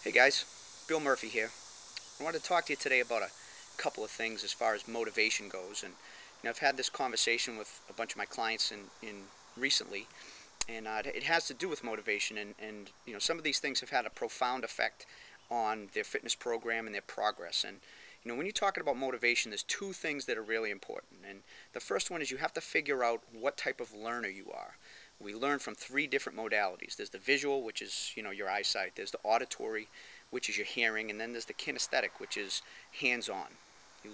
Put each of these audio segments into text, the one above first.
Hey guys, Bill Murphy here. I wanted to talk to you today about a couple of things as far as motivation goes. And I've had this conversation with a bunch of my clients in recently, and it has to do with motivation. And some of these things have had a profound effect on their fitness program and their progress. And when you're talking about motivation, there's two things that are really important. And the first one is you have to figure out what type of learner you are. We learn from three different modalities. There's the visual, which is your eyesight. There's the auditory, which is your hearing, and then there's the kinesthetic, which is hands-on. We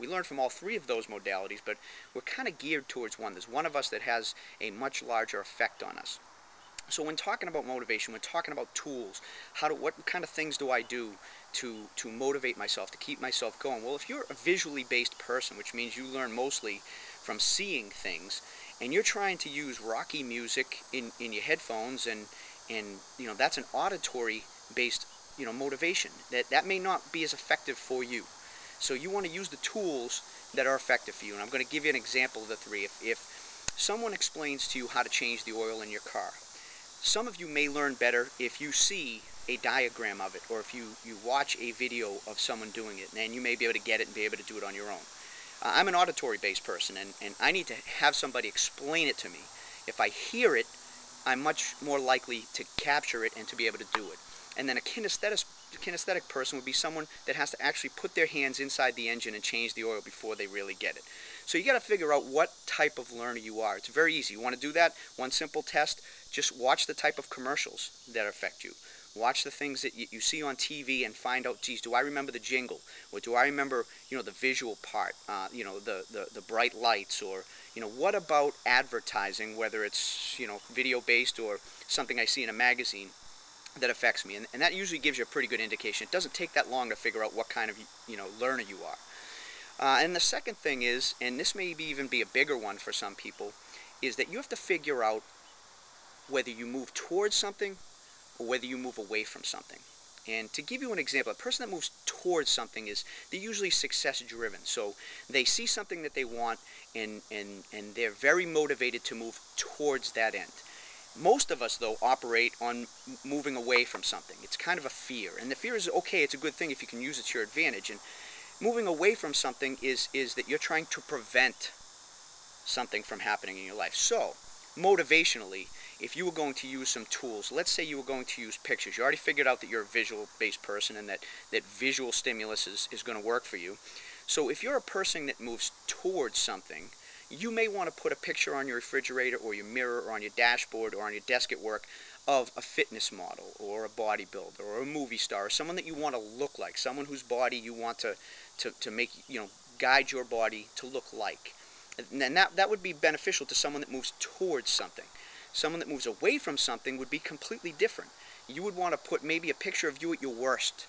learn from all three of those modalities, but we're kind of geared towards one. There's one of us that has a much larger effect on us. So when talking about motivation, when talking about tools, what kind of things do I do to motivate myself, to keep myself going? Well, if you're a visually based person, which means you learn mostly from seeing things, and you're trying to use rocky music in your headphones, and that's an auditory based motivation, that may not be as effective for you. So you want to use the tools that are effective for you. And I'm going to give you an example of the three. If someone explains to you how to change the oil in your car, some of you may learn better if you see a diagram of it, or if you watch a video of someone doing it, and you may be able to get it and be able to do it on your own. I'm an auditory-based person, and I need to have somebody explain it to me. If I hear it, I'm much more likely to capture it and to be able to do it. And then a kinesthetic person would be someone that has to actually put their hands inside the engine and change the oil before they really get it. So you got to figure out what type of learner you are. It's very easy. You want to do that? One simple test: just watch the type of commercials that affect you. Watch the things that you see on TV and find out, geez, do I remember the jingle? Or do I remember, the visual part, the bright lights? Or, what about advertising, whether it's, video-based or something I see in a magazine that affects me? And that usually gives you a pretty good indication. It doesn't take that long to figure out what kind of, learner you are. And the second thing is, and this may even be a bigger one for some people, is that you have to figure out whether you move towards something or whether you move away from something. And to give you an example, a person that moves towards something they're usually success driven. So they see something that they want, and they're very motivated to move towards that end. Most of us, though, operate on moving away from something. It's kind of a fear. And the fear is, okay, it's a good thing if you can use it to your advantage. And moving away from something is that you're trying to prevent something from happening in your life. So, motivationally, if you were going to use some tools, let's say you were going to use pictures. You already figured out that you're a visual-based person and that visual stimulus is going to work for you. So if you're a person that moves towards something, you may want to put a picture on your refrigerator or your mirror or on your dashboard or on your desk at work of a fitness model or a bodybuilder or a movie star, or someone that you want to look like, someone whose body you want to make, guide your body to look like. And that would be beneficial to someone that moves towards something. Someone that moves away from something would be completely different. You would want to put maybe a picture of you at your worst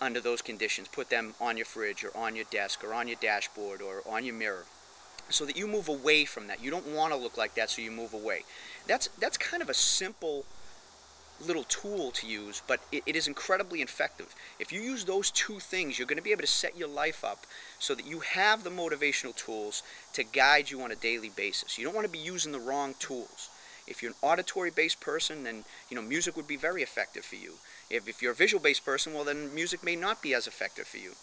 under those conditions. Put them on your fridge or on your desk or on your dashboard or on your mirror, so that you move away from that. You don't want to look like that, so you move away. That's kind of a simple little tool to use, but it is incredibly effective. If you use those two things, you're going to be able to set your life up so that you have the motivational tools to guide you on a daily basis. You don't want to be using the wrong tools. If you're an auditory-based person, then music would be very effective for you. If you're a visual-based person, well, then music may not be as effective for you.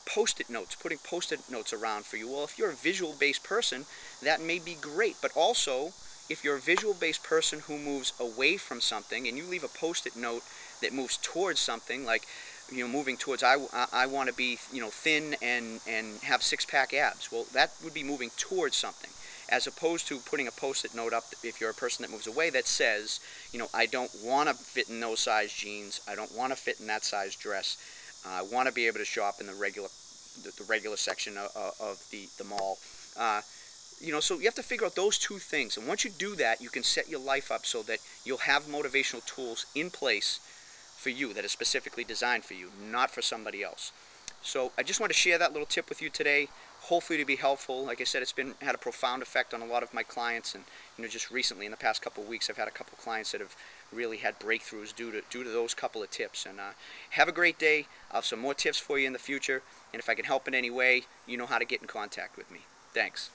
Post-it notes, putting post-it notes around for you. Well, if you're a visual-based person, that may be great. But also, if you're a visual-based person who moves away from something and you leave a post-it note that moves towards something, like moving towards, I want to be thin and have six-pack abs. Well, that would be moving towards something, as opposed to putting a post-it note up if you're a person that moves away that says, I don't want to fit in those size jeans, I don't want to fit in that size dress, I want to be able to shop in the regular section of the mall. So you have to figure out those two things, and once you do that, you can set your life up so that you'll have motivational tools in place for you that are specifically designed for you, not for somebody else. So I just want to share that little tip with you today, hopefully to be helpful. Like I said, it's had a profound effect on a lot of my clients, and just recently, in the past couple of weeks, I've had a couple of clients that have really had breakthroughs due to those couple of tips. And have a great day. I'll have some more tips for you in the future, and if I can help in any way, you know how to get in contact with me. Thanks.